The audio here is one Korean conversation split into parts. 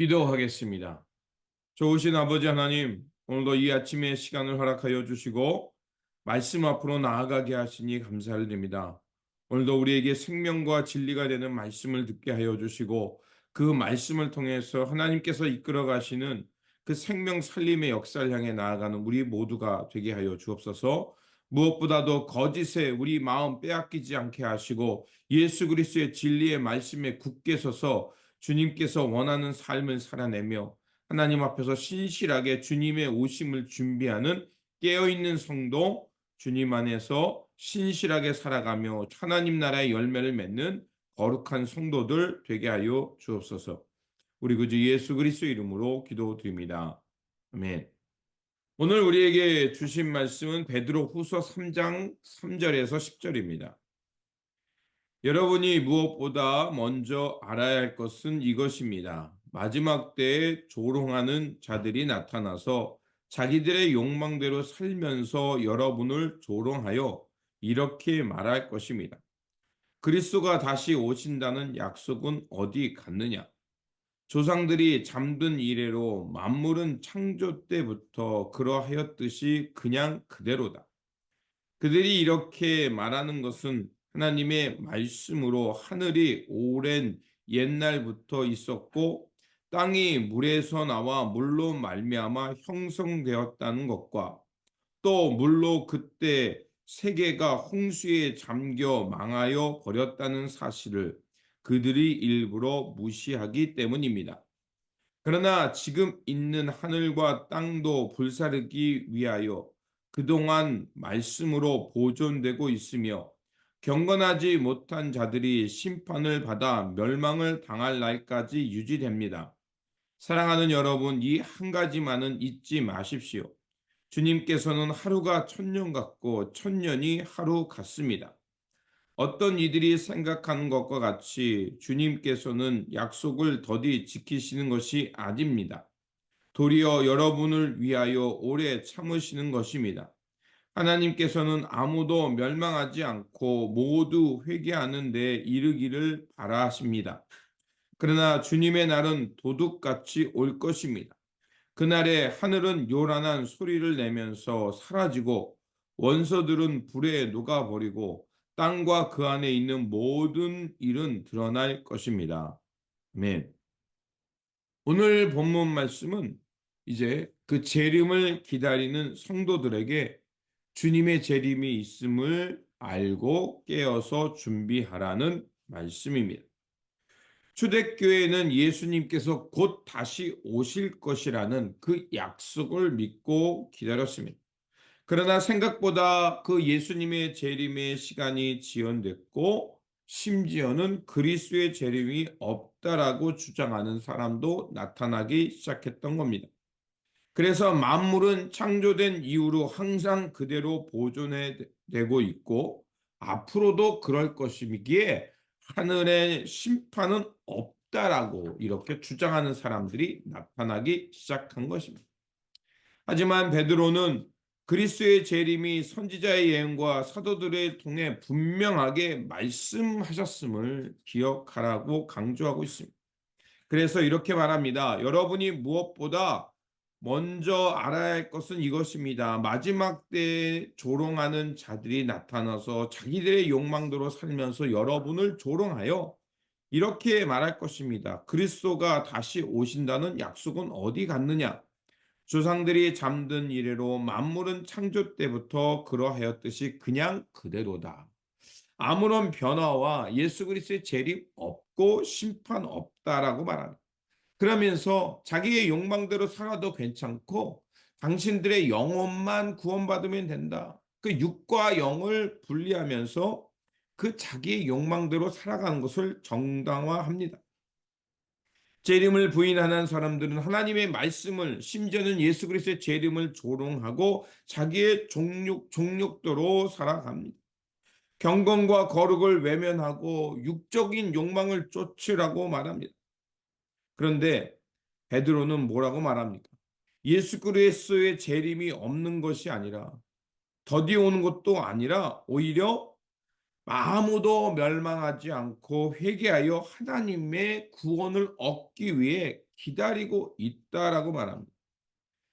기도하겠습니다. 좋으신 아버지 하나님, 오늘도 이 아침에 시간을 허락하여 주시고 말씀 앞으로 나아가게 하시니 감사를 드립니다. 오늘도 우리에게 생명과 진리가 되는 말씀을 듣게 하여 주시고 그 말씀을 통해서 하나님께서 이끌어 가시는 그 생명 살림의 역사를 향해 나아가는 우리 모두가 되게 하여 주옵소서. 무엇보다도 거짓에 우리 마음 빼앗기지 않게 하시고 예수 그리스도의 진리의 말씀에 굳게 서서 주님께서 원하는 삶을 살아내며 하나님 앞에서 신실하게 주님의 오심을 준비하는 깨어있는 성도, 주님 안에서 신실하게 살아가며 하나님 나라의 열매를 맺는 거룩한 성도들 되게 하여 주옵소서. 우리 구주 예수 그리스도 이름으로 기도드립니다. 아멘. 오늘 우리에게 주신 말씀은 베드로 후서 3장 3절에서 10절입니다. 여러분이 무엇보다 먼저 알아야 할 것은 이것입니다. 마지막 때에 조롱하는 자들이 나타나서 자기들의 욕망대로 살면서 여러분을 조롱하여 이렇게 말할 것입니다. 그리스도가 다시 오신다는 약속은 어디 갔느냐? 조상들이 잠든 이래로 만물은 창조 때부터 그러하였듯이 그냥 그대로다. 그들이 이렇게 말하는 것은 하나님의 말씀으로 하늘이 오랜 옛날부터 있었고 땅이 물에서 나와 물로 말미암아 형성되었다는 것과 또 물로 그때 세계가 홍수에 잠겨 망하여 버렸다는 사실을 그들이 일부러 무시하기 때문입니다. 그러나 지금 있는 하늘과 땅도 불사르기 위하여 그동안 말씀으로 보존되고 있으며 경건하지 못한 자들이 심판을 받아 멸망을 당할 날까지 유지됩니다. 사랑하는 여러분, 이 한 가지만은 잊지 마십시오. 주님께서는 하루가 천년 같고 천년이 하루 같습니다. 어떤 이들이 생각하는 것과 같이 주님께서는 약속을 더디 지키시는 것이 아닙니다. 도리어 여러분을 위하여 오래 참으시는 것입니다. 하나님께서는 아무도 멸망하지 않고 모두 회개하는 데 이르기를 바라십니다. 그러나 주님의 날은 도둑같이 올 것입니다. 그날에 하늘은 요란한 소리를 내면서 사라지고 원소들은 불에 녹아버리고 땅과 그 안에 있는 모든 일은 드러날 것입니다. 아멘. 오늘 본문 말씀은 이제 그 재림을 기다리는 성도들에게 주님의 재림이 있음을 알고 깨어서 준비하라는 말씀입니다. 초대교회는 예수님께서 곧 다시 오실 것이라는 그 약속을 믿고 기다렸습니다. 그러나 생각보다 그 예수님의 재림의 시간이 지연됐고 심지어는 그리스도의 재림이 없다라고 주장하는 사람도 나타나기 시작했던 겁니다. 그래서 만물은 창조된 이후로 항상 그대로 보존되고 있고 앞으로도 그럴 것이기에 하늘의 심판은 없다라고 이렇게 주장하는 사람들이 나타나기 시작한 것입니다. 하지만 베드로는 그리스도의 재림이 선지자의 예언과 사도들을 통해 분명하게 말씀하셨음을 기억하라고 강조하고 있습니다. 그래서 이렇게 말합니다. 여러분이 무엇보다 먼저 알아야 할 것은 이것입니다. 마지막 때에 조롱하는 자들이 나타나서 자기들의 욕망대로 살면서 여러분을 조롱하여 이렇게 말할 것입니다. 그리스도가 다시 오신다는 약속은 어디 갔느냐? 조상들이 잠든 이래로 만물은 창조 때부터 그러하였듯이 그냥 그대로다. 아무런 변화와 예수 그리스도의 재림 없고 심판 없다라고 말합니다. 그러면서 자기의 욕망대로 살아도 괜찮고 당신들의 영혼만 구원받으면 된다. 그 육과 영을 분리하면서 그 자기의 욕망대로 살아가는 것을 정당화합니다. 재림을 부인하는 사람들은 하나님의 말씀을 심지어는 예수 그리스도의 재림을 조롱하고 자기의 종육도로 살아갑니다. 경건과 거룩을 외면하고 육적인 욕망을 쫓으라고 말합니다. 그런데 베드로는 뭐라고 말합니까? 예수 그리스도의 재림이 없는 것이 아니라 더디 오는 것도 아니라 오히려 아무도 멸망하지 않고 회개하여 하나님의 구원을 얻기 위해 기다리고 있다라고 말합니다.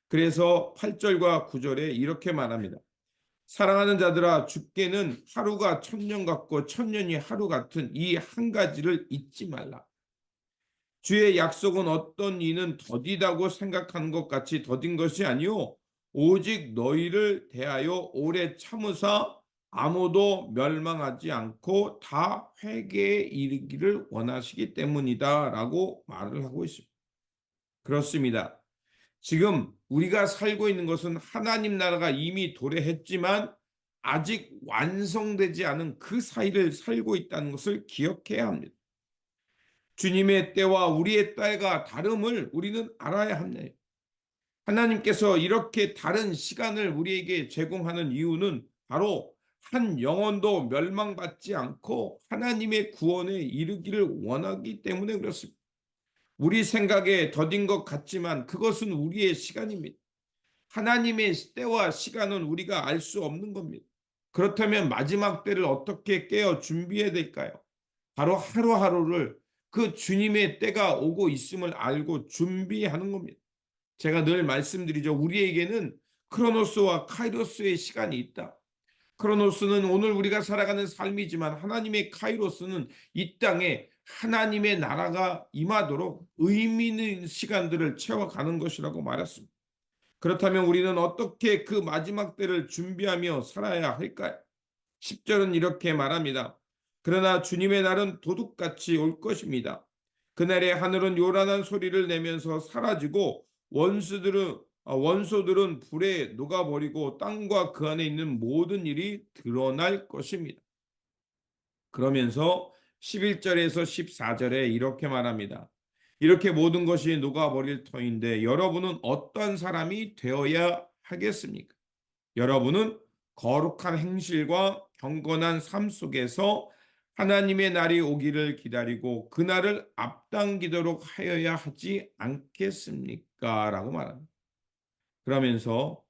그래서 8절과 9절에 이렇게 말합니다. 사랑하는 자들아, 주께는 하루가 천년 같고 천년이 하루 같은 이 한 가지를 잊지 말라. 주의 약속은 어떤 이는 더디다고 생각하는 것 같이 더딘 것이 아니요 오직 너희를 대하여 오래 참으사 아무도 멸망하지 않고 다 회개에 이르기를 원하시기 때문이다라고 말을 하고 있습니다. 그렇습니다. 지금 우리가 살고 있는 것은 하나님 나라가 이미 도래했지만 아직 완성되지 않은 그 사이를 살고 있다는 것을 기억해야 합니다. 주님의 때와 우리의 때가 다름을 우리는 알아야 합니다. 하나님께서 이렇게 다른 시간을 우리에게 제공하는 이유는 바로 한 영혼도 멸망받지 않고 하나님의 구원에 이르기를 원하기 때문에 그렇습니다. 우리 생각에 더딘 것 같지만 그것은 우리의 시간입니다. 하나님의 때와 시간은 우리가 알 수 없는 겁니다. 그렇다면 마지막 때를 어떻게 깨어 준비해야 될까요? 바로 하루하루를 그 주님의 때가 오고 있음을 알고 준비하는 겁니다. 제가 늘 말씀드리죠. 우리에게는 크로노스와 카이로스의 시간이 있다. 크로노스는 오늘 우리가 살아가는 삶이지만 하나님의 카이로스는 이 땅에 하나님의 나라가 임하도록 의미 있는 시간들을 채워가는 것이라고 말했습니다. 그렇다면 우리는 어떻게 그 마지막 때를 준비하며 살아야 할까요? 10절은 이렇게 말합니다. 그러나 주님의 날은 도둑같이 올 것입니다. 그날에 하늘은 요란한 소리를 내면서 사라지고 원소들은 불에 녹아버리고 땅과 그 안에 있는 모든 일이 드러날 것입니다. 그러면서 11절에서 14절에 이렇게 말합니다. 이렇게 모든 것이 녹아버릴 터인데 여러분은 어떤 사람이 되어야 하겠습니까? 여러분은 거룩한 행실과 경건한 삶 속에서 하나님의 날이 오기를 기다리고 그날을 앞당기도록 하여야 하지 않겠습니까? 라고 말합니다. 그러면서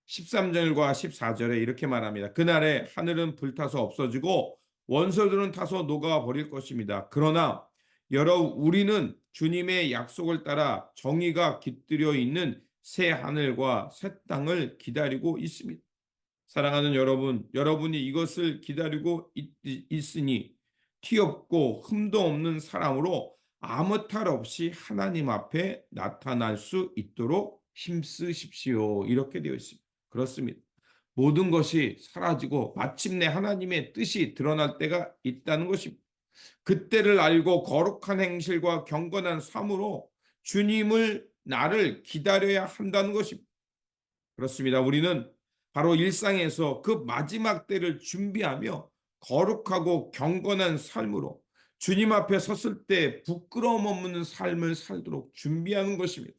13절과 14절에 이렇게 말합니다. 그날에 하늘은 불타서 없어지고 원소들은 타서 녹아버릴 것입니다. 그러나 우리는 주님의 약속을 따라 정의가 깃들여 있는 새 하늘과 새 땅을 기다리고 있습니다. 사랑하는 여러분, 여러분이 이것을 기다리고 있으니 티 없고 흠도 없는 사람으로 아무 탈 없이 하나님 앞에 나타날 수 있도록 힘쓰십시오. 이렇게 되어 있습니다. 그렇습니다. 모든 것이 사라지고 마침내 하나님의 뜻이 드러날 때가 있다는 것입니다. 그때를 알고 거룩한 행실과 경건한 삶으로 나를 기다려야 한다는 것입니다. 그렇습니다. 우리는 바로 일상에서 그 마지막 때를 준비하며 거룩하고 경건한 삶으로 주님 앞에 섰을 때 부끄러움 없는 삶을 살도록 준비하는 것입니다.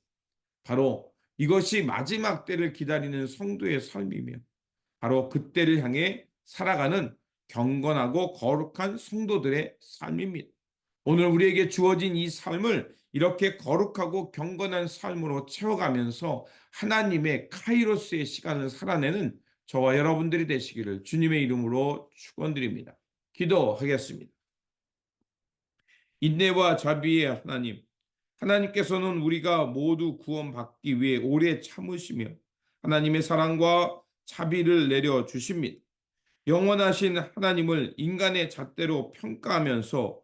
바로 이것이 마지막 때를 기다리는 성도의 삶이며 바로 그때를 향해 살아가는 경건하고 거룩한 성도들의 삶입니다. 오늘 우리에게 주어진 이 삶을 이렇게 거룩하고 경건한 삶으로 채워가면서 하나님의 카이로스의 시간을 살아내는 저와 여러분들이 되시기를 주님의 이름으로 축원드립니다. 기도하겠습니다. 인내와 자비의 하나님, 하나님께서는 우리가 모두 구원받기 위해 오래 참으시며 하나님의 사랑과 자비를 내려 주십니다. 영원하신 하나님을 인간의 잣대로 평가하면서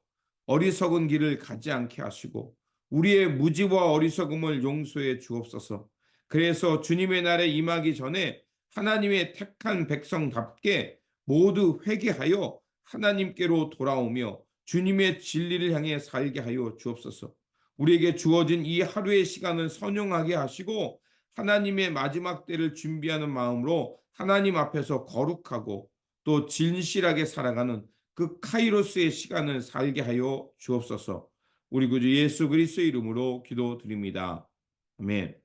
어리석은 길을 가지 않게 하시고 우리의 무지와 어리석음을 용서해 주옵소서. 그래서 주님의 날에 임하기 전에 하나님의 택한 백성답게 모두 회개하여 하나님께로 돌아오며 주님의 진리를 향해 살게 하여 주옵소서. 우리에게 주어진 이 하루의 시간을 선용하게 하시고 하나님의 마지막 때를 준비하는 마음으로 하나님 앞에서 거룩하고 또 진실하게 살아가는 그 카이로스의 시간을 살게 하여 주옵소서. 우리 구주 예수 그리스도의 이름으로 기도드립니다. 아멘.